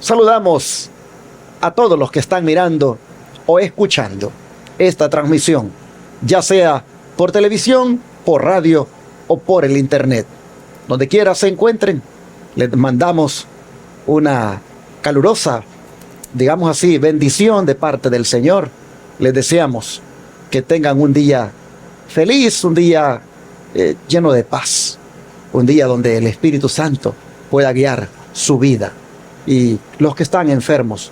Saludamos a todos los que están mirando o escuchando esta transmisión, ya sea por televisión, por radio o por el internet. Donde quiera se encuentren, les mandamos una calurosa, digamos así, bendición de parte del Señor. Les deseamos que tengan un día feliz, un día lleno de paz, un día donde el Espíritu Santo pueda guiar su vida. Y los que están enfermos,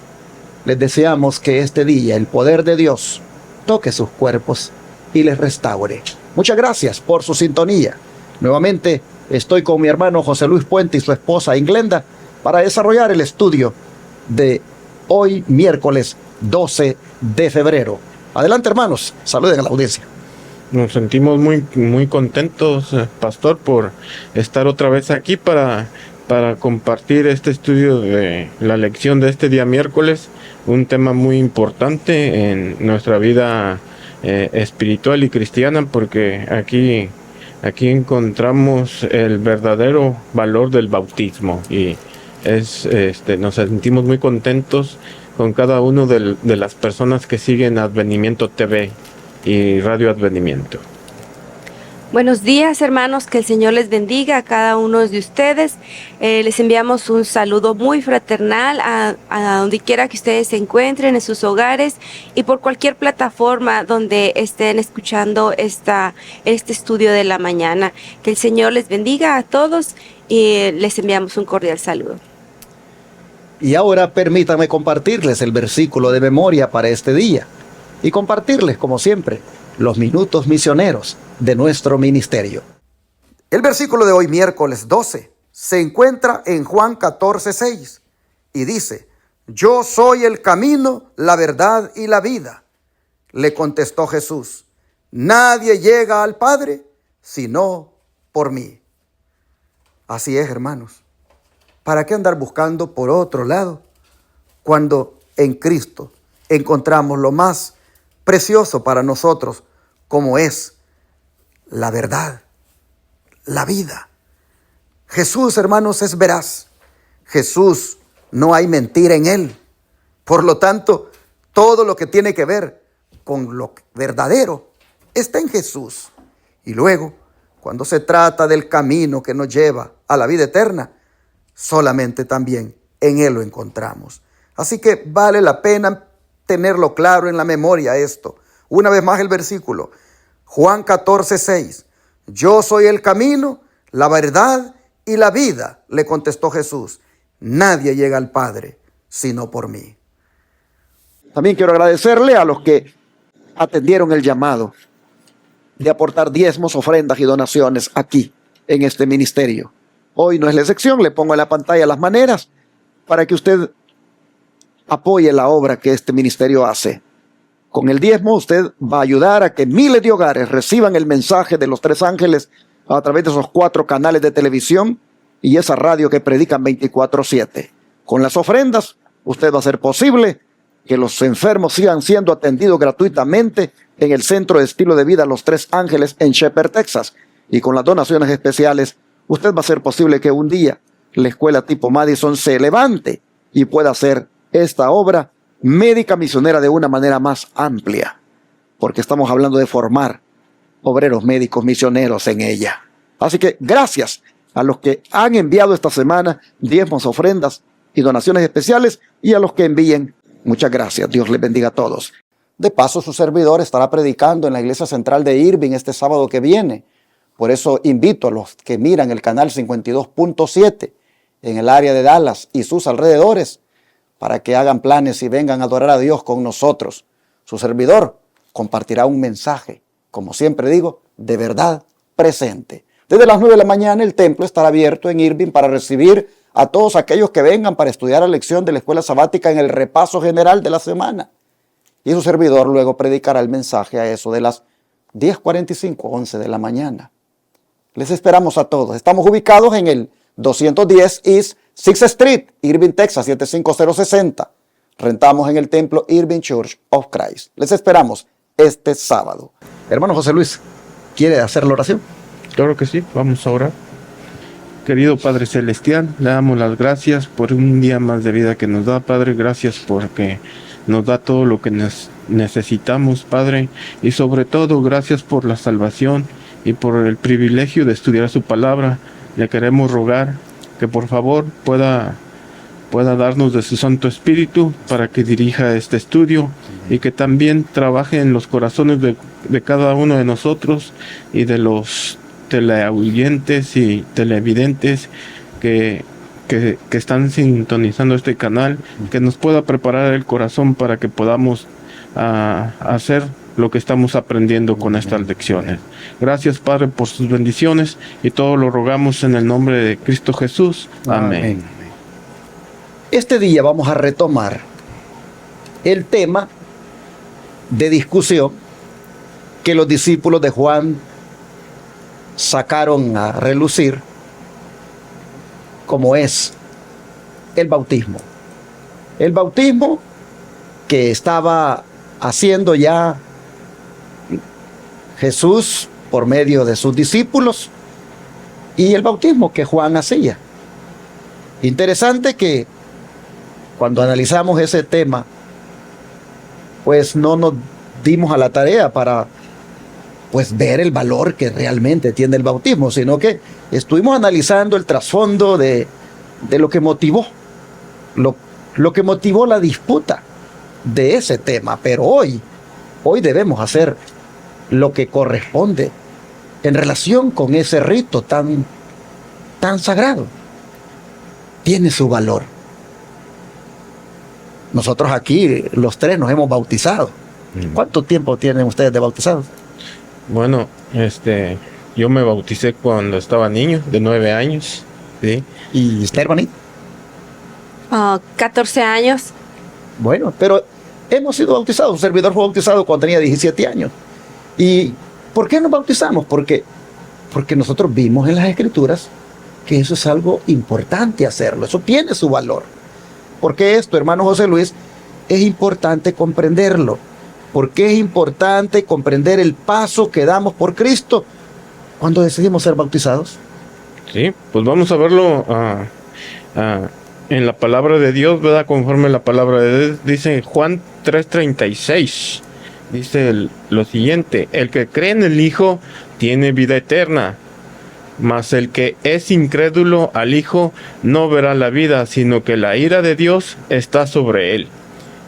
les deseamos que este día el poder de Dios toque sus cuerpos y les restaure. Muchas gracias por su sintonía. Nuevamente estoy con mi hermano José Luis Puente y su esposa Inglenda para desarrollar el estudio de hoy, miércoles 12 de febrero. Adelante, hermanos, saluden a la audiencia. Nos sentimos muy contentos, pastor, por estar otra vez aquí para compartir este estudio de la lección de este día miércoles, un tema muy importante en nuestra vida espiritual y cristiana, porque aquí encontramos el verdadero valor del bautismo y nos sentimos muy contentos con cada uno de las personas que siguen Advenimiento TV y Radio Advenimiento. Buenos días, hermanos, que el Señor les bendiga a cada uno de ustedes. Les enviamos un saludo muy fraternal a donde quiera que ustedes se encuentren, en sus hogares y por cualquier plataforma donde estén escuchando este estudio de la mañana. Que el Señor les bendiga a todos y les enviamos un cordial saludo. Y ahora permítanme compartirles el versículo de memoria para este día y compartirles, como siempre, los minutos misioneros de nuestro ministerio. El versículo de hoy, miércoles 12, se encuentra en Juan 14:6 y dice: Yo soy el camino, la verdad y la vida. Le contestó Jesús: Nadie llega al Padre sino por mí. Así es, hermanos. ¿Para qué andar buscando por otro lado cuando en Cristo encontramos lo más precioso para nosotros, como es la verdad, la vida? Jesús, hermanos, es veraz. Jesús, no hay mentira en él. Por lo tanto, todo lo que tiene que ver con lo verdadero está en Jesús. Y luego, cuando se trata del camino que nos lleva a la vida eterna, solamente también en él lo encontramos. Así que vale la pena tenerlo claro en la memoria esto. Una vez más el versículo, Juan 14:6. Yo soy el camino, la verdad y la vida, le contestó Jesús. Nadie llega al Padre sino por mí. También quiero agradecerle a los que atendieron el llamado de aportar diezmos, ofrendas y donaciones aquí en este ministerio. Hoy no es la excepción, le pongo en la pantalla las maneras para que usted apoye la obra que este ministerio hace. Con el diezmo usted va a ayudar a que miles de hogares reciban el mensaje de los tres ángeles a través de esos 4 canales de televisión y esa radio que predican 24/7. Con las ofrendas usted va a hacer posible que los enfermos sigan siendo atendidos gratuitamente en el Centro de Estilo de Vida Los Tres Ángeles en Shepherd, Texas. Y con las donaciones especiales usted va a hacer posible que un día la escuela tipo Madison se levante y pueda hacer esta obra médica misionera de una manera más amplia, porque estamos hablando de formar obreros médicos misioneros en ella. Así que gracias a los que han enviado esta semana diezmos, ofrendas y donaciones especiales, y a los que envíen, muchas gracias. Dios les bendiga a todos. De paso, su servidor estará predicando en la iglesia central de Irving este sábado que viene. Por eso invito a los que miran el canal 52.7 en el área de Dallas y sus alrededores para que hagan planes y vengan a adorar a Dios con nosotros. Su servidor compartirá un mensaje, como siempre digo, de verdad presente. Desde las 9 de la mañana el templo estará abierto en Irving para recibir a todos aquellos que vengan para estudiar la lección de la escuela sabática en el repaso general de la semana. Y su servidor luego predicará el mensaje a eso de las 10:45, 11 de la mañana. Les esperamos a todos. Estamos ubicados en el 210 East 6th Street, Irving, Texas, 75060. Rentamos en el templo Irving Church of Christ. Les esperamos este sábado. Hermano José Luis, ¿quiere hacer la oración? Claro que sí, vamos a orar. Querido Padre Celestial, le damos las gracias por un día más de vida que nos da, Padre. Gracias porque nos da todo lo que necesitamos, Padre. Y sobre todo, gracias por la salvación y por el privilegio de estudiar su palabra. Le queremos rogar que por favor pueda darnos de su Santo Espíritu para que dirija este estudio y que también trabaje en los corazones de cada uno de nosotros y de los teleaudientes y televidentes que están sintonizando este canal, que nos pueda preparar el corazón para que podamos hacer lo que estamos aprendiendo con estas lecciones. Gracias, Padre, por sus bendiciones, y todo lo rogamos en el nombre de Cristo Jesús. Amén. Este día vamos a retomar el tema de discusión que los discípulos de Juan sacaron a relucir, como es el bautismo. El bautismo que estaba haciendo ya Jesús por medio de sus discípulos, y el bautismo que Juan hacía. Interesante que cuando analizamos ese tema, pues no nos dimos a la tarea para ver el valor que realmente tiene el bautismo, sino que estuvimos analizando el trasfondo de lo que motivó, lo que motivó la disputa de ese tema. Pero hoy debemos hacer lo que corresponde en relación con ese rito tan sagrado. Tiene su valor. Nosotros aquí, los tres, nos hemos bautizado. ¿Cuánto tiempo tienen ustedes de bautizados? Bueno, yo me bauticé cuando estaba niño, de 9 años, ¿sí? ¿Y usted, hermanito? 14 años. Bueno, pero hemos sido bautizados. Un servidor fue bautizado cuando tenía 17 años. ¿Y por qué nos bautizamos? Porque nosotros vimos en las Escrituras que eso es algo importante hacerlo. Eso tiene su valor. Porque esto, hermano José Luis, es importante comprenderlo. Porque es importante comprender el paso que damos por Cristo cuando decidimos ser bautizados. Sí, pues vamos a verlo en la palabra de Dios, ¿verdad? Conforme la palabra de Dios dice Juan 3:36. Dice lo siguiente: el que cree en el Hijo tiene vida eterna, mas el que es incrédulo al Hijo no verá la vida, sino que la ira de Dios está sobre él.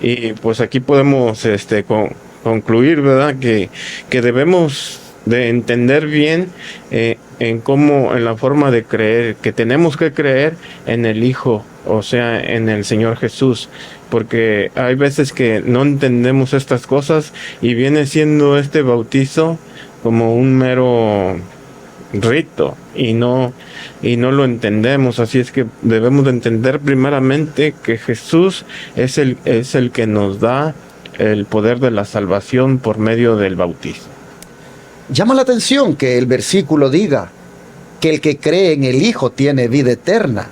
Y pues aquí podemos concluir, ¿verdad? Que debemos de entender bien en la forma de creer, que tenemos que creer en el Hijo, o sea, en el Señor Jesús, porque hay veces que no entendemos estas cosas y viene siendo este bautizo como un mero rito y no lo entendemos. Así es que debemos de entender primeramente que Jesús es el que nos da el poder de la salvación por medio del bautismo. Llama la atención que el versículo diga que el que cree en el Hijo tiene vida eterna,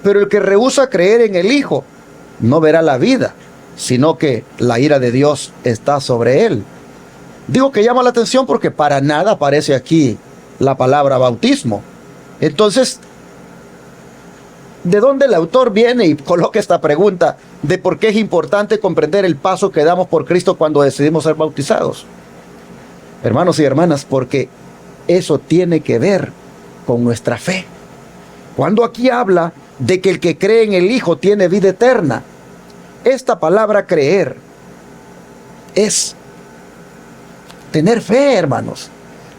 pero el que rehúsa creer en el Hijo no verá la vida, sino que la ira de Dios está sobre él. Digo que llama la atención porque para nada aparece aquí la palabra bautismo. Entonces, ¿de dónde el autor viene y coloca esta pregunta de por qué es importante comprender el paso que damos por Cristo cuando decidimos ser bautizados? Hermanos y hermanas, porque eso tiene que ver con nuestra fe. Cuando aquí habla de que el que cree en el Hijo tiene vida eterna, esta palabra creer es tener fe, hermanos.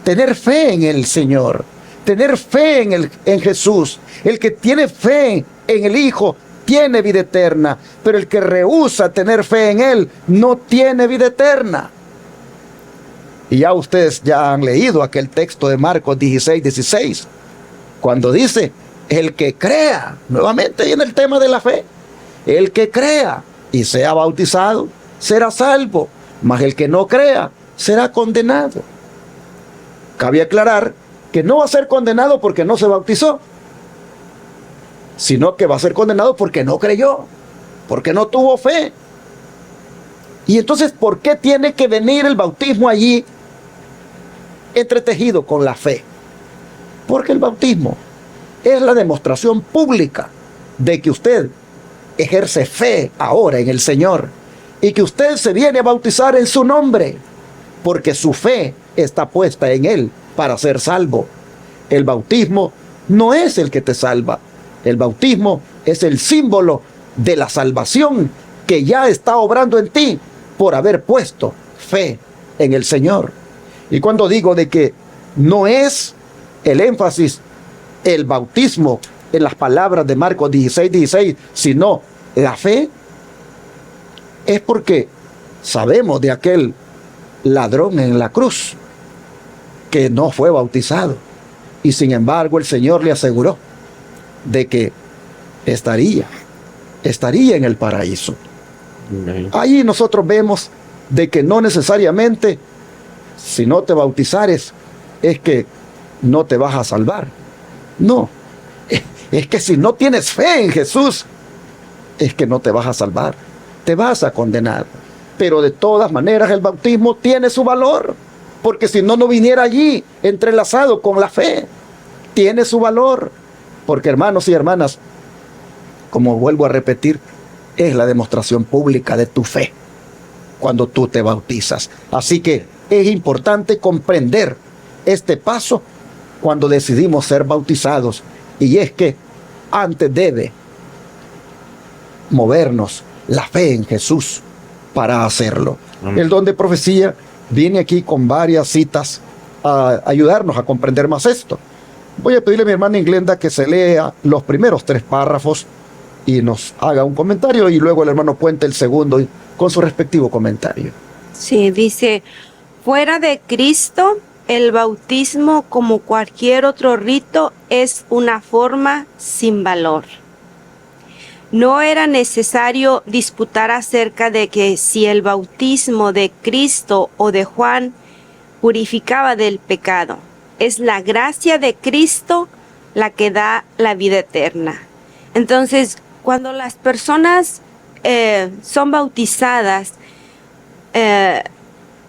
Tener fe en el Señor, tener fe en Jesús. El que tiene fe en el Hijo tiene vida eterna, pero el que rehúsa tener fe en Él no tiene vida eterna. Y ya ustedes ya han leído aquel texto de Marcos 16:16, cuando dice, el que crea, nuevamente viene el tema de la fe, el que crea y sea bautizado será salvo, mas el que no crea será condenado. Cabe aclarar que no va a ser condenado porque no se bautizó, sino que va a ser condenado porque no creyó, porque no tuvo fe. Y entonces, ¿por qué tiene que venir el bautismo allí entretejido con la fe? Porque el bautismo es la demostración pública de que usted ejerce fe ahora en el Señor y que usted se viene a bautizar en su nombre, porque su fe está puesta en Él para ser salvo. El bautismo no es el que te salva. El bautismo es el símbolo de la salvación que ya está obrando en ti por haber puesto fe en el Señor. Y cuando digo de que no es el énfasis el bautismo en las palabras de Marcos 16:16, sino la fe, es porque sabemos de aquel ladrón en la cruz que no fue bautizado, y sin embargo el Señor le aseguró de que estaría en el paraíso. Allí nosotros vemos de que no necesariamente si no te bautizares es que no te vas a salvar. No, es que si no tienes fe en Jesús, es que no te vas a salvar, te vas a condenar. Pero de todas maneras el bautismo tiene su valor, porque si no, no viniera allí entrelazado con la fe. Tiene su valor, porque hermanos y hermanas, como vuelvo a repetir, es la demostración pública de tu fe cuando tú te bautizas. Así que es importante comprender este paso cuando decidimos ser bautizados, y es que antes debe movernos la fe en Jesús para hacerlo. Amén. El don de profecía viene aquí con varias citas a ayudarnos a comprender más esto. Voy a pedirle a mi hermana Inglenda que se lea los primeros 3 párrafos y nos haga un comentario, y luego el hermano Puente el segundo con su respectivo comentario. Sí, dice: fuera de Cristo, el bautismo, como cualquier otro rito, es una forma sin valor. No era necesario disputar acerca de que si el bautismo de Cristo o de Juan purificaba del pecado. Es la gracia de Cristo la que da la vida eterna. Entonces, cuando las personas son bautizadas,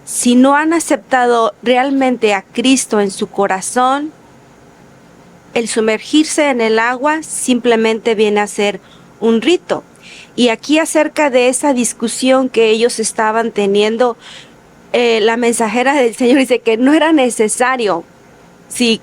si no han aceptado realmente a Cristo en su corazón, el sumergirse en el agua simplemente viene a ser un rito. Y aquí, acerca de esa discusión que ellos estaban teniendo, la mensajera del Señor dice que no era necesario si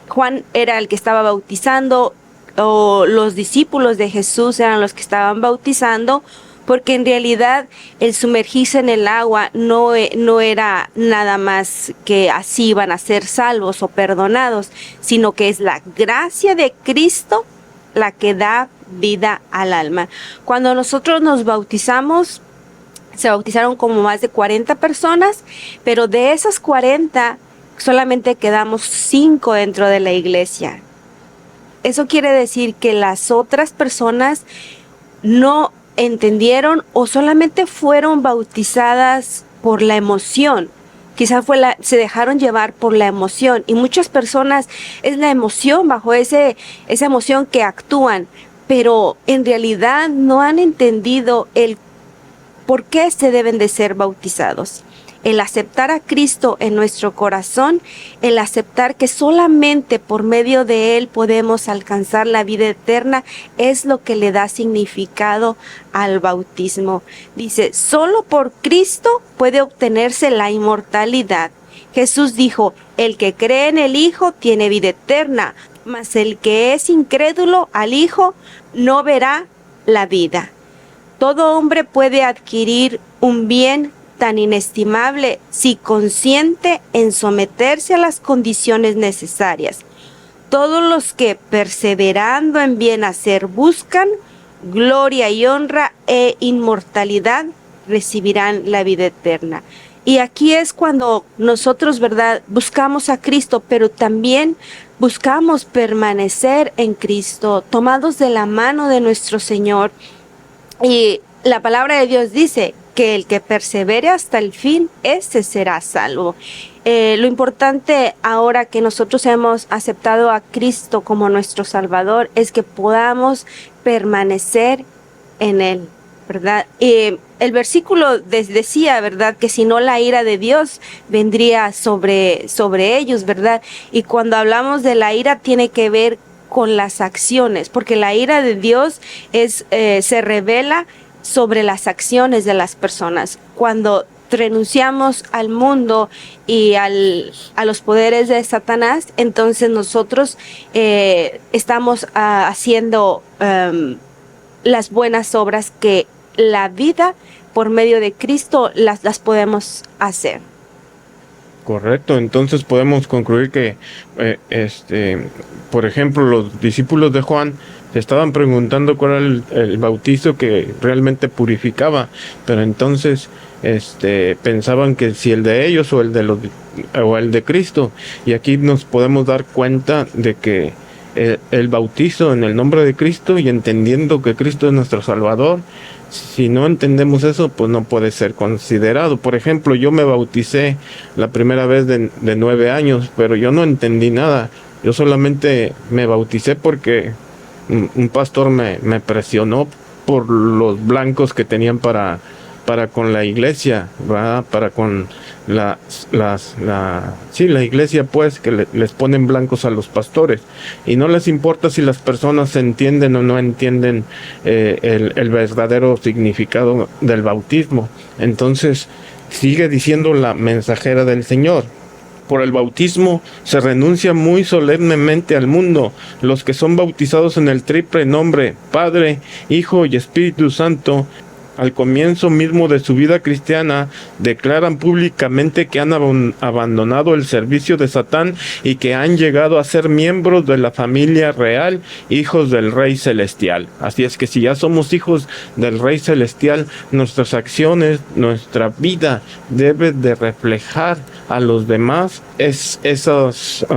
Juan era el que estaba bautizando o los discípulos de Jesús eran los que estaban bautizando, porque en realidad el sumergirse en el agua no era nada más que así iban a ser salvos o perdonados, sino que es la gracia de Cristo la que da vida al alma. Cuando nosotros nos bautizamos, se bautizaron como más de 40 personas, pero de esas 40 solamente quedamos 5 dentro de la iglesia. Eso quiere decir que las otras personas no entendieron o solamente fueron bautizadas por la emoción. Quizás se dejaron llevar por la emoción, y muchas personas es la emoción, bajo esa emoción que actúan, pero en realidad no han entendido el por qué se deben de ser bautizados. El aceptar a Cristo en nuestro corazón, el aceptar que solamente por medio de Él podemos alcanzar la vida eterna, es lo que le da significado al bautismo. Dice, solo por Cristo puede obtenerse la inmortalidad. Jesús dijo, el que cree en el Hijo tiene vida eterna, mas el que es incrédulo al Hijo no verá la vida. Todo hombre puede adquirir un bien tan inestimable si consiente en someterse a las condiciones necesarias. Todos los que perseverando en bien hacer buscan gloria y honra e inmortalidad recibirán la vida eterna. Y aquí es cuando nosotros, ¿verdad?, buscamos a Cristo, pero también buscamos permanecer en Cristo, tomados de la mano de nuestro Señor. Y la palabra de Dios dice que el que persevere hasta el fin, ese será salvo. Lo importante ahora que nosotros hemos aceptado a Cristo como nuestro Salvador es que podamos permanecer en Él, ¿verdad? El versículo decía, ¿verdad?, que si no la ira de Dios vendría sobre ellos, ¿verdad? Y cuando hablamos de la ira tiene que ver con las acciones, porque la ira de Dios se revela sobre las acciones de las personas. Cuando renunciamos al mundo y a los poderes de Satanás, entonces nosotros estamos haciendo las buenas obras que la vida por medio de Cristo las podemos hacer. Correcto, entonces podemos concluir que, por ejemplo, los discípulos de Juan se estaban preguntando cuál era el bautizo que realmente purificaba, pero entonces pensaban que si el de ellos o el de Cristo, y aquí nos podemos dar cuenta de que el bautizo en el nombre de Cristo y entendiendo que Cristo es nuestro Salvador, si no entendemos eso, pues no puede ser considerado. Por ejemplo, yo me bauticé la primera vez de 9 años, pero yo no entendí nada. Yo solamente me bauticé porque un pastor me presionó por los blancos que tenían para con la iglesia, ¿verdad? Para con la iglesia, pues, que les ponen blancos a los pastores, y no les importa si las personas entienden o no entienden el verdadero significado del bautismo. Entonces sigue diciendo la mensajera del Señor: por el bautismo se renuncia muy solemnemente al mundo. Los que son bautizados en el triple nombre, Padre, Hijo y Espíritu Santo, al comienzo mismo de su vida cristiana, declaran públicamente que han abandonado el servicio de Satán y que han llegado a ser miembros de la familia real, hijos del Rey Celestial. Así es que si ya somos hijos del Rey Celestial, nuestras acciones, nuestra vida debe de reflejar a los demás esos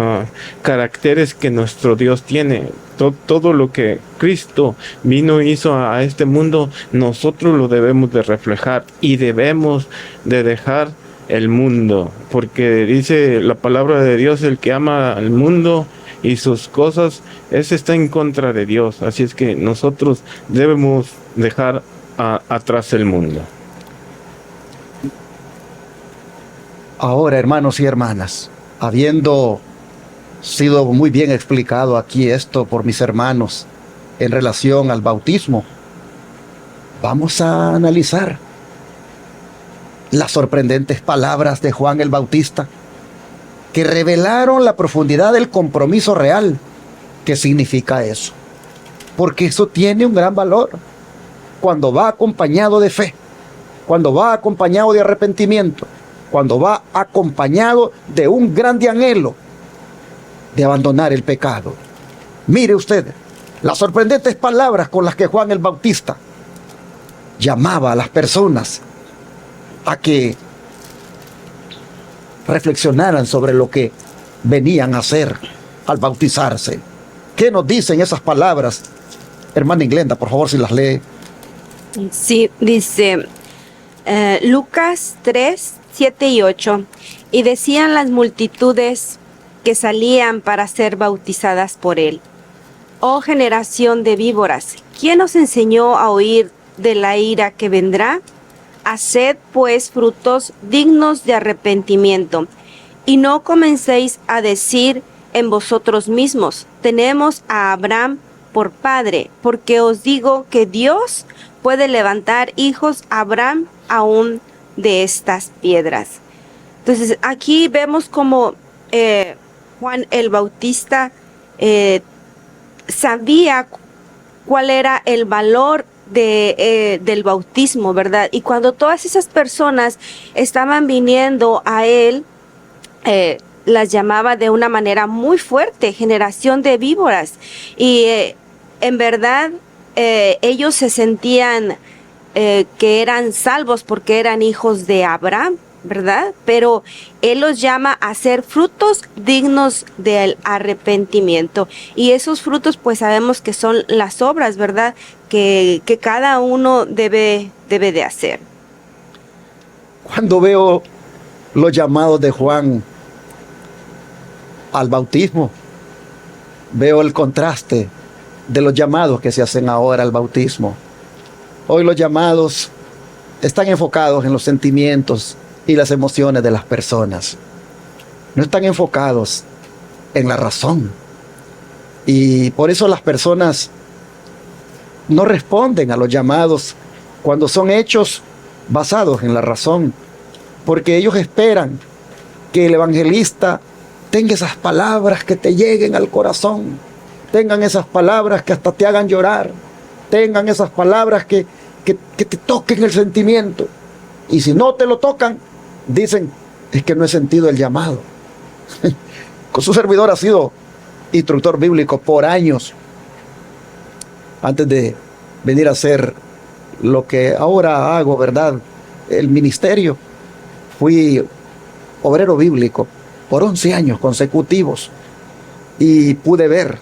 caracteres que nuestro Dios tiene. Todo lo que Cristo vino e hizo a este mundo, nosotros lo debemos de reflejar y debemos de dejar el mundo, porque dice la palabra de Dios: el que ama al mundo y sus cosas, ese está en contra de Dios. Así es que nosotros debemos dejar atrás el mundo. Ahora, hermanos y hermanas, habiendo sido muy bien explicado aquí esto por mis hermanos en relación al bautismo, vamos a analizar las sorprendentes palabras de Juan el Bautista, que revelaron la profundidad del compromiso real que significa eso, porque eso tiene un gran valor cuando va acompañado de fe, cuando va acompañado de arrepentimiento, cuando va acompañado de un grande anhelo de abandonar el pecado. Mire usted las sorprendentes palabras con las que Juan el Bautista llamaba a las personas a que reflexionaran sobre lo que venían a hacer al bautizarse. ¿Qué nos dicen esas palabras? Hermana Inglenda, por favor, si las lee. Sí, dice Lucas 3, 7 y 8. Y decían las multitudes que salían para ser bautizadas por él: oh generación de víboras, ¿quién os enseñó a huir de la ira que vendrá? Haced pues frutos dignos de arrepentimiento, y no comencéis a decir en vosotros mismos: tenemos a Abraham por padre, porque os digo que Dios puede levantar hijos a Abraham aún de estas piedras. Entonces aquí vemos como Juan el Bautista sabía cuál era el valor del bautismo, ¿verdad? Y cuando todas esas personas estaban viniendo a él, las llamaba de una manera muy fuerte: generación de víboras. Y en verdad ellos se sentían que eran salvos porque eran hijos de Abraham, ¿verdad? Pero él los llama a ser frutos dignos del arrepentimiento. Y esos frutos, pues sabemos que son las obras, ¿verdad? Que cada uno debe de hacer. Cuando veo los llamados de Juan al bautismo, veo el contraste de los llamados que se hacen ahora al bautismo. Hoy los llamados están enfocados en los sentimientos y las emociones de las personas. No están enfocados en la razón. Y por eso las personas no responden a los llamados cuando son hechos basados en la razón, porque ellos esperan que el evangelista tenga esas palabras que te lleguen al corazón, tengan esas palabras que hasta te hagan llorar, tengan esas palabras que te toquen el sentimiento. Y si no te lo tocan, dicen, es que no he sentido el llamado. Con su servidor ha sido instructor bíblico por años, antes de venir a hacer lo que ahora hago, ¿verdad? El ministerio. Fui obrero bíblico por 11 años consecutivos y pude ver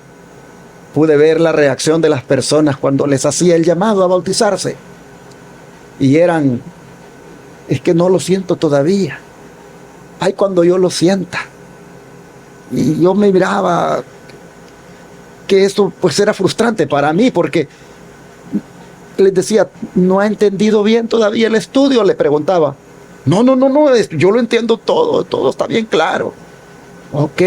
la reacción de las personas cuando les hacía el llamado a bautizarse. Y eran, es que no lo siento todavía. Ay, cuando yo lo sienta. Y yo me miraba que esto pues era frustrante para mí, porque les decía, ¿no ha entendido bien todavía el estudio? Le preguntaba. No, yo lo entiendo todo está bien claro. Ok,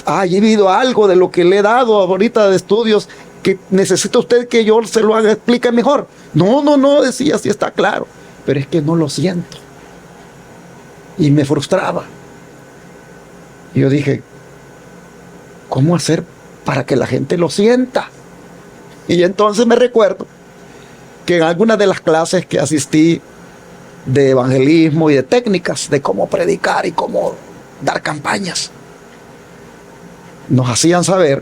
ha habido algo de lo que le he dado ahorita de estudios que necesita usted que yo se lo haga, explique mejor. No, decía, sí está claro, pero es que no lo siento. Y me frustraba. Y yo dije, ¿cómo hacer para que la gente lo sienta? Y entonces me recuerdo que en algunas de las clases que asistí de evangelismo y de técnicas de cómo predicar y cómo dar campañas, nos hacían saber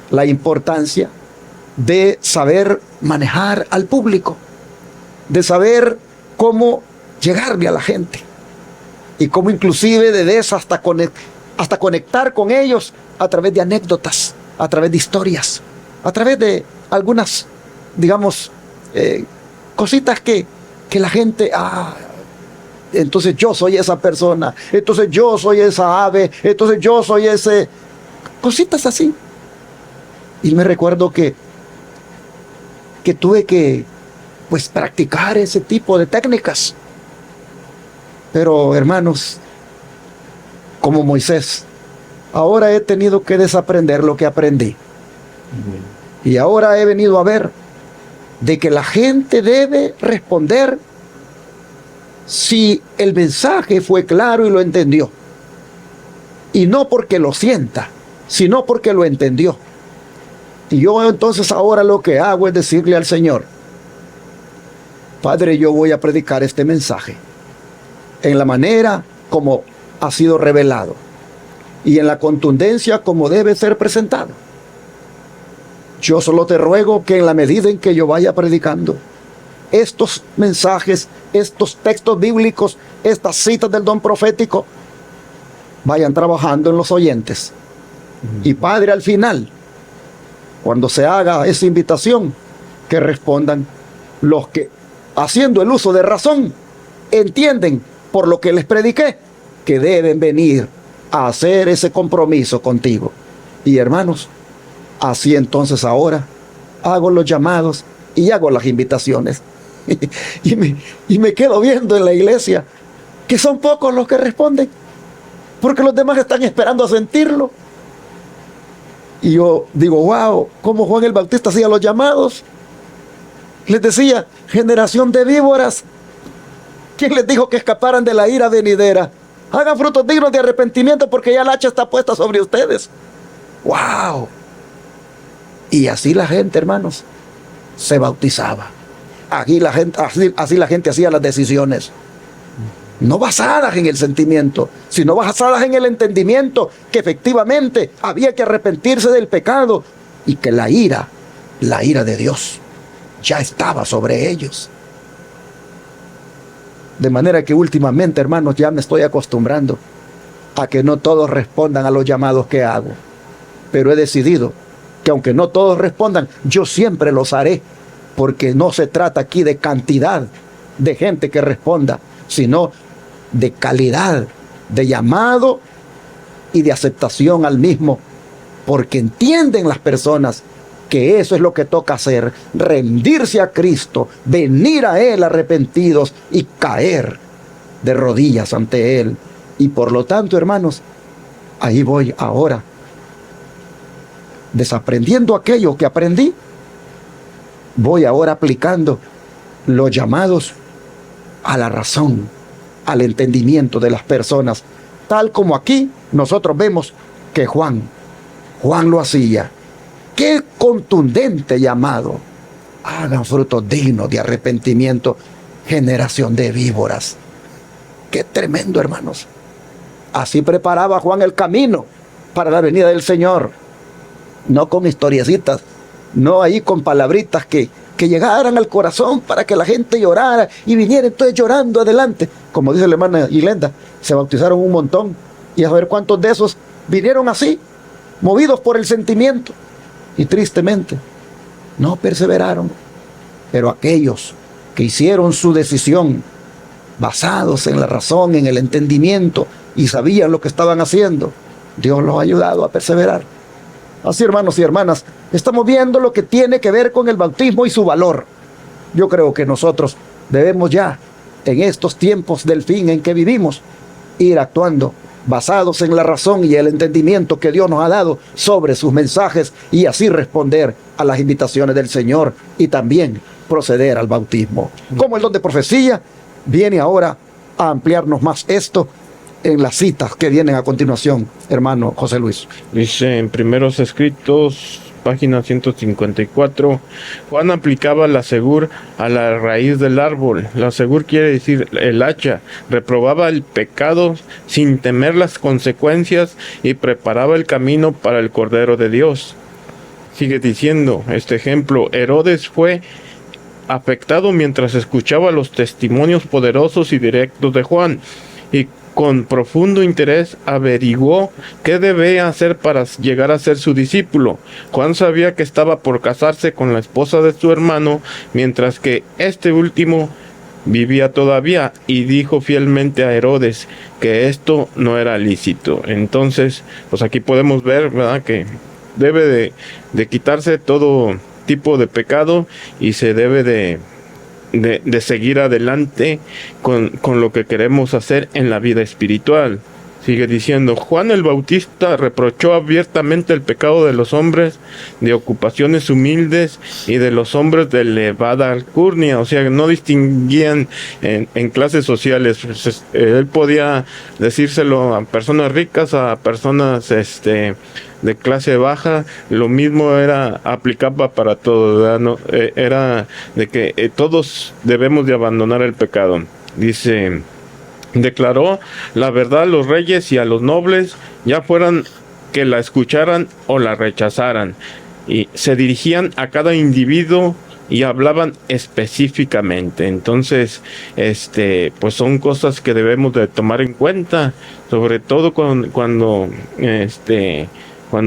la importancia de saber manejar al público, de saber cómo llegarle a la gente y cómo inclusive de eso hasta conectar con ellos a través de anécdotas, a través de historias, a través de algunas, digamos, cositas que la gente, entonces yo soy esa persona, entonces yo soy esa ave, entonces yo soy ese, cositas así. Y me recuerdo que tuve que pues practicar ese tipo de técnicas. Pero hermanos, como Moisés, ahora he tenido que desaprender lo que aprendí. Y ahora he venido a ver de que la gente debe responder si el mensaje fue claro y lo entendió. Y no porque lo sienta, sino porque lo entendió. Y yo entonces ahora lo que hago es decirle al Señor, Padre, yo voy a predicar este mensaje en la manera como ha sido revelado y en la contundencia como debe ser presentado. Yo solo te ruego que en la medida en que yo vaya predicando estos mensajes, estos textos bíblicos, estas citas del don profético, vayan trabajando en los oyentes. Y Padre, al final, cuando se haga esa invitación, que respondan los que, haciendo el uso de razón, entienden por lo que les prediqué, que deben venir a hacer ese compromiso contigo. Y hermanos, así entonces ahora hago los llamados y hago las invitaciones. y me quedo viendo en la iglesia que son pocos los que responden, porque los demás están esperando a sentirlo. Y yo digo, wow, cómo Juan el Bautista hacía los llamados. Les decía, generación de víboras, ¿quién les dijo que escaparan de la ira venidera? Hagan frutos dignos de arrepentimiento, porque ya la hacha está puesta sobre ustedes. Wow. Y así la gente, hermanos, se bautizaba. Así la gente hacía las decisiones. No basadas en el sentimiento, sino basadas en el entendimiento que efectivamente había que arrepentirse del pecado y que la ira de Dios ya estaba sobre ellos. De manera que últimamente, hermanos, ya me estoy acostumbrando a que no todos respondan a los llamados que hago. Pero he decidido que aunque no todos respondan, yo siempre los haré, porque no se trata aquí de cantidad de gente que responda, sino de calidad de llamado y de aceptación al mismo, porque entienden las personas que eso es lo que toca hacer, rendirse a Cristo, venir a Él arrepentidos y caer de rodillas ante Él. Y por lo tanto, hermanos, ahí voy ahora desaprendiendo aquello que aprendí, voy ahora aplicando los llamados a la razón, al entendimiento de las personas, tal como aquí nosotros vemos que Juan lo hacía. Qué contundente llamado: hagan frutos dignos de arrepentimiento, generación de víboras. Qué tremendo, hermanos. Así preparaba Juan el camino para la venida del Señor. No con historiecitas, no ahí con palabritas que llegaran al corazón para que la gente llorara y viniera entonces llorando adelante. Como dice la hermana Yilenda, se bautizaron un montón, y a ver cuántos de esos vinieron así, movidos por el sentimiento, y tristemente no perseveraron. Pero aquellos que hicieron su decisión basados en la razón, en el entendimiento, y sabían lo que estaban haciendo, Dios los ha ayudado a perseverar. Así, hermanos y hermanas, estamos viendo lo que tiene que ver con el bautismo y su valor. Yo creo que nosotros debemos ya, en estos tiempos del fin en que vivimos, ir actuando basados en la razón y el entendimiento que Dios nos ha dado sobre sus mensajes, y así responder a las invitaciones del Señor y también proceder al bautismo. Como el don de profecía viene ahora a ampliarnos más esto en las citas que vienen a continuación, hermano José Luis. Dice en Primeros Escritos, página 154, Juan aplicaba la segur a la raíz del árbol. La segur quiere decir el hacha. Reprobaba el pecado sin temer las consecuencias y preparaba el camino para el Cordero de Dios. Sigue diciendo este ejemplo: Herodes fue afectado mientras escuchaba los testimonios poderosos y directos de Juan, y con profundo interés averiguó qué debía hacer para llegar a ser su discípulo. Juan sabía que estaba por casarse con la esposa de su hermano, mientras que este último vivía todavía, y dijo fielmente a Herodes que esto no era lícito. Entonces, pues aquí podemos ver, ¿verdad?, que debe de quitarse todo tipo de pecado, y se debe de seguir adelante con lo que queremos hacer en la vida espiritual. Sigue diciendo: Juan el Bautista reprochó abiertamente el pecado de los hombres de ocupaciones humildes y de los hombres de elevada alcurnia. O sea, no distinguían en clases sociales. Él podía decírselo a personas ricas, a personas de clase baja. Lo mismo aplicaba para todos, ¿verdad? No, era de que todos debemos de abandonar el pecado. Dice: declaró la verdad a los reyes y a los nobles, ya fueran que la escucharan o la rechazaran, y se dirigían a cada individuo y hablaban específicamente. Entonces, pues son cosas que debemos de tomar en cuenta, sobre todo cuando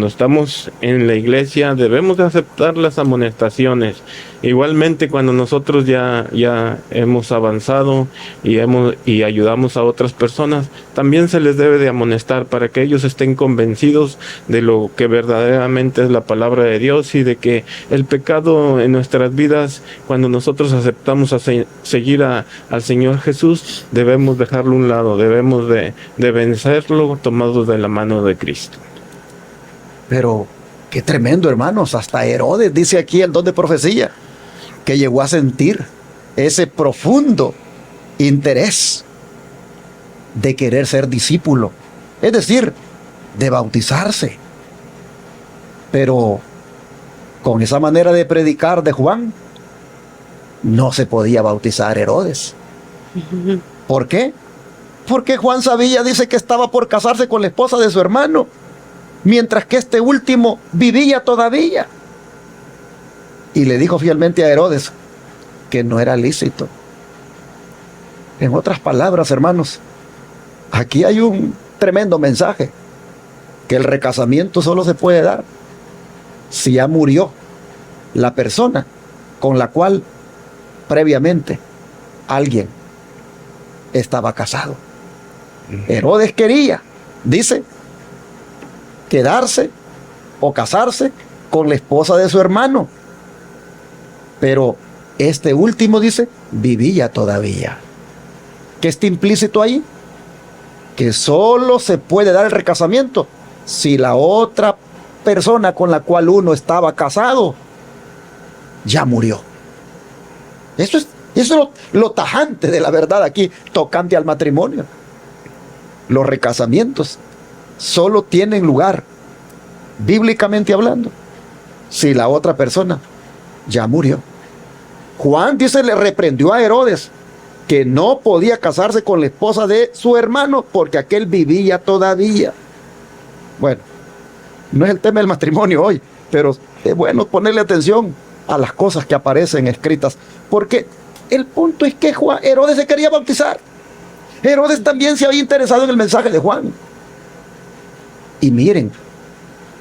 estamos en la iglesia. Debemos de aceptar las amonestaciones. Igualmente, cuando nosotros ya hemos avanzado y ayudamos a otras personas, también se les debe de amonestar para que ellos estén convencidos de lo que verdaderamente es la palabra de Dios, y de que el pecado en nuestras vidas, cuando nosotros aceptamos seguir al Señor Jesús, debemos dejarlo a un lado, debemos de vencerlo tomados de la mano de Cristo. Pero qué tremendo, hermanos. Hasta Herodes, dice aquí el don de profecía, que llegó a sentir ese profundo interés de querer ser discípulo, es decir, de bautizarse. Pero con esa manera de predicar de Juan, no se podía bautizar Herodes. ¿Por qué? Porque Juan sabía, dice, que estaba por casarse con la esposa de su hermano, mientras que este último vivía todavía. Y le dijo fielmente a Herodes que no era lícito. En otras palabras, hermanos, aquí hay un tremendo mensaje: que el recasamiento solo se puede dar si ya murió la persona con la cual previamente alguien estaba casado. Herodes quería, dice, quedarse o casarse con la esposa de su hermano, pero este último, dice, vivía todavía. ¿Qué está implícito ahí? Que solo se puede dar el recasamiento si la otra persona con la cual uno estaba casado ya murió. Eso es lo tajante de la verdad aquí, tocante al matrimonio. Los recasamientos solo tienen lugar, bíblicamente hablando, si la otra persona ya murió. Juan dice, le reprendió a Herodes que no podía casarse con la esposa de su hermano porque aquel vivía todavía. Bueno, no es el tema del matrimonio hoy, pero es bueno ponerle atención a las cosas que aparecen escritas, porque el punto es que Herodes se quería bautizar. Herodes también se había interesado en el mensaje de Juan. Y miren,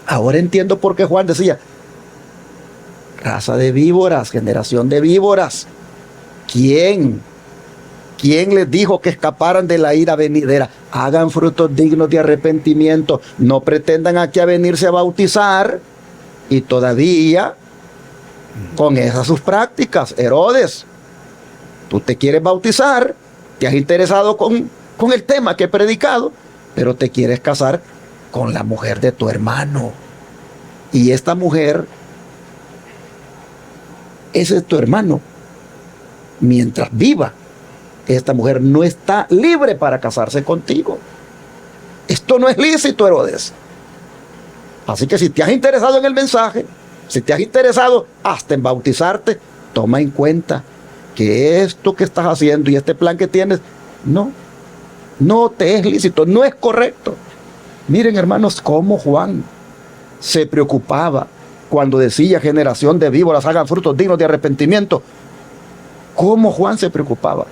ahora entiendo por qué Juan decía, raza de víboras, generación de víboras. ¿Quién les dijo que escaparan de la ira venidera? Hagan frutos dignos de arrepentimiento. No pretendan aquí a venirse a bautizar y todavía con esas sus prácticas. Herodes, tú te quieres bautizar, te has interesado con el tema que he predicado, pero te quieres casar con la mujer de tu hermano. Y esta mujer, ese es tu hermano. Mientras viva, esta mujer no está libre para casarse contigo. Esto no es lícito, Herodes. Así que si te has interesado en el mensaje, si te has interesado hasta en bautizarte, toma en cuenta que esto que estás haciendo y este plan que tienes, no te es lícito, no es correcto. Miren, hermanos, cómo Juan se preocupaba cuando decía, generación de víboras, hagan frutos dignos de arrepentimiento. Cómo Juan se preocupaba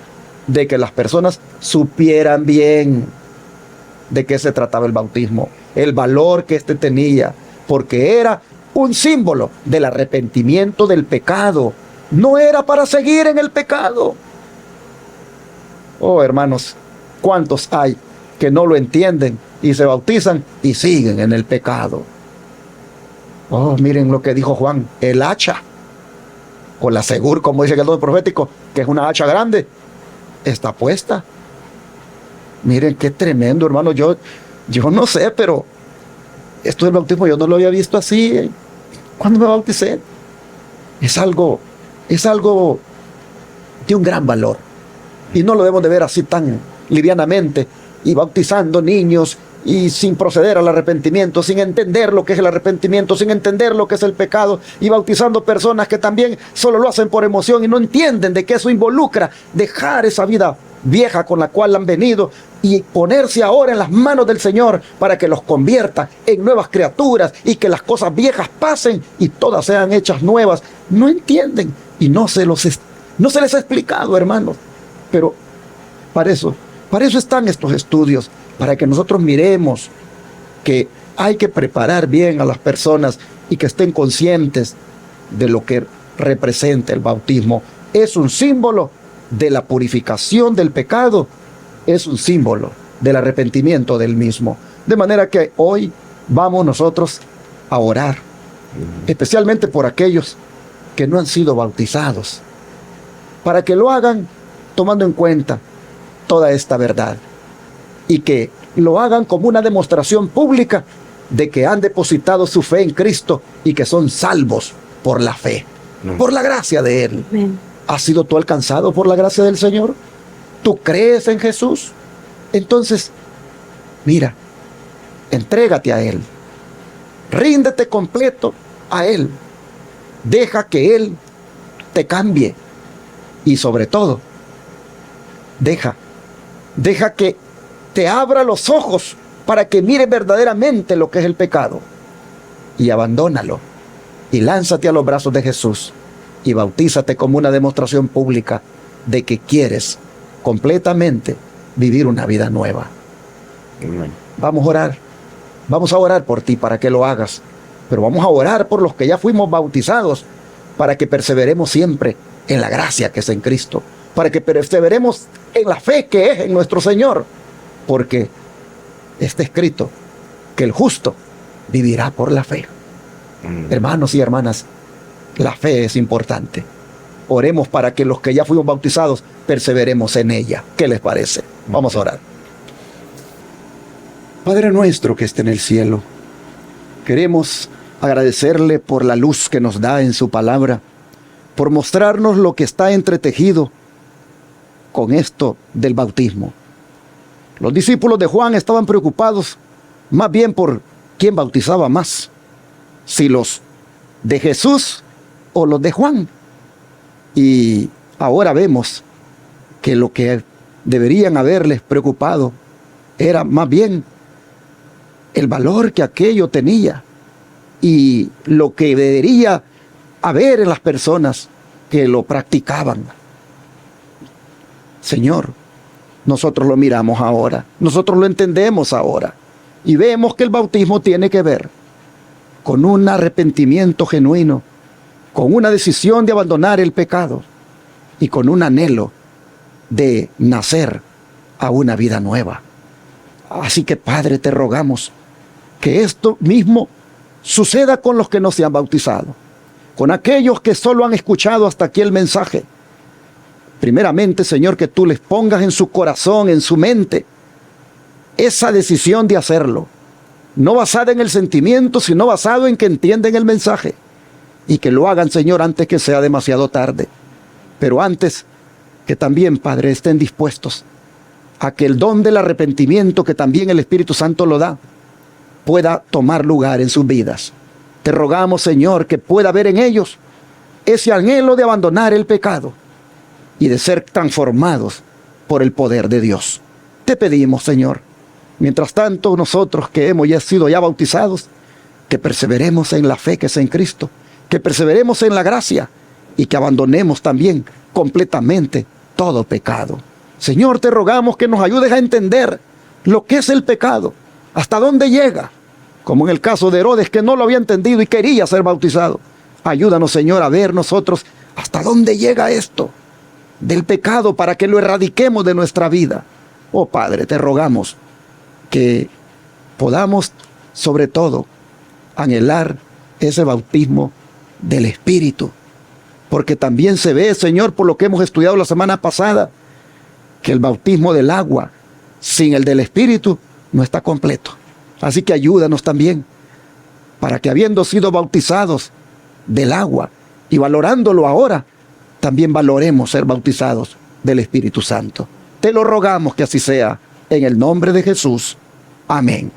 de que las personas supieran bien de qué se trataba el bautismo, el valor que éste tenía, porque era un símbolo del arrepentimiento del pecado. No era para seguir en el pecado. Oh, hermanos, ¿cuántos hay que no lo entienden y se bautizan y siguen en el pecado? Oh, miren lo que dijo Juan, el hacha, o la segur, como dice el don profético, que es una hacha grande, está puesta. Miren qué tremendo, hermano. Yo no sé, pero esto del bautismo yo no lo había visto así cuando me bauticé. Es algo de un gran valor. Y no lo debemos de ver así tan livianamente y bautizando niños y sin proceder al arrepentimiento, sin entender lo que es el arrepentimiento, sin entender lo que es el pecado, y bautizando personas que también solo lo hacen por emoción y no entienden de que eso involucra dejar esa vida vieja con la cual han venido y ponerse ahora en las manos del Señor para que los convierta en nuevas criaturas y que las cosas viejas pasen y todas sean hechas nuevas. No entienden y no se les ha explicado, hermanos. Pero para eso están estos estudios, para que nosotros miremos que hay que preparar bien a las personas y que estén conscientes de lo que representa el bautismo. Es un símbolo de la purificación del pecado, es un símbolo del arrepentimiento del mismo. De manera que hoy vamos nosotros a orar, especialmente por aquellos que no han sido bautizados, para que lo hagan tomando en cuenta toda esta verdad y que lo hagan como una demostración pública de que han depositado su fe en Cristo y que son salvos por la fe, por la gracia de Él. Amén. ¿Has sido tú alcanzado por la gracia del Señor? ¿Tú crees en Jesús? Entonces, mira, entrégate a Él. Ríndete completo a Él. Deja que Él te cambie. Y sobre todo, deja que te abra los ojos para que mires verdaderamente lo que es el pecado. Y abandónalo. Y lánzate a los brazos de Jesús. Y bautízate como una demostración pública de que quieres completamente vivir una vida nueva. Vamos a orar. Vamos a orar por ti para que lo hagas. Pero vamos a orar por los que ya fuimos bautizados para que perseveremos siempre en la gracia que es en Cristo. Para que perseveremos en la fe que es en nuestro Señor. Porque está escrito que el justo vivirá por la fe. Hermanos y hermanas, la fe es importante. Oremos para que los que ya fuimos bautizados perseveremos en ella. ¿Qué les parece? Vamos a orar. Padre nuestro que está en el cielo, queremos agradecerle por la luz que nos da en su palabra, por mostrarnos lo que está entretejido con esto del bautismo. Los discípulos de Juan estaban preocupados más bien por quién bautizaba más, si los de Jesús o los de Juan. Y ahora vemos que lo que deberían haberles preocupado era más bien el valor que aquello tenía y lo que debería haber en las personas que lo practicaban. Señor, nosotros lo miramos ahora, nosotros lo entendemos ahora y vemos que el bautismo tiene que ver con un arrepentimiento genuino, con una decisión de abandonar el pecado y con un anhelo de nacer a una vida nueva. Así que, Padre, te rogamos que esto mismo suceda con los que no se han bautizado, con aquellos que solo han escuchado hasta aquí el mensaje. Primeramente, Señor, que tú les pongas en su corazón, en su mente, esa decisión de hacerlo, no basada en el sentimiento, sino basado en que entienden el mensaje, y que lo hagan, Señor, antes que sea demasiado tarde. Pero antes, que también, Padre, estén dispuestos a que el don del arrepentimiento, que también el Espíritu Santo lo da, pueda tomar lugar en sus vidas. Te rogamos, Señor, que pueda haber en ellos ese anhelo de abandonar el pecado y de ser transformados por el poder de Dios. Te pedimos, Señor, mientras tanto nosotros que hemos sido ya bautizados, que perseveremos en la fe que es en Cristo, que perseveremos en la gracia y que abandonemos también completamente todo pecado. Señor, te rogamos que nos ayudes a entender lo que es el pecado, hasta dónde llega, como en el caso de Herodes, que no lo había entendido y quería ser bautizado. Ayúdanos, Señor, a ver nosotros hasta dónde llega esto del pecado para que lo erradiquemos de nuestra vida. Oh Padre, te rogamos que podamos, sobre todo, anhelar ese bautismo del Espíritu, porque también se ve, Señor, por lo que hemos estudiado la semana pasada, que el bautismo del agua sin el del Espíritu no está completo. Así que ayúdanos también para que, habiendo sido bautizados del agua y valorándolo ahora, también valoremos ser bautizados del Espíritu Santo. Te lo rogamos que así sea, en el nombre de Jesús. Amén.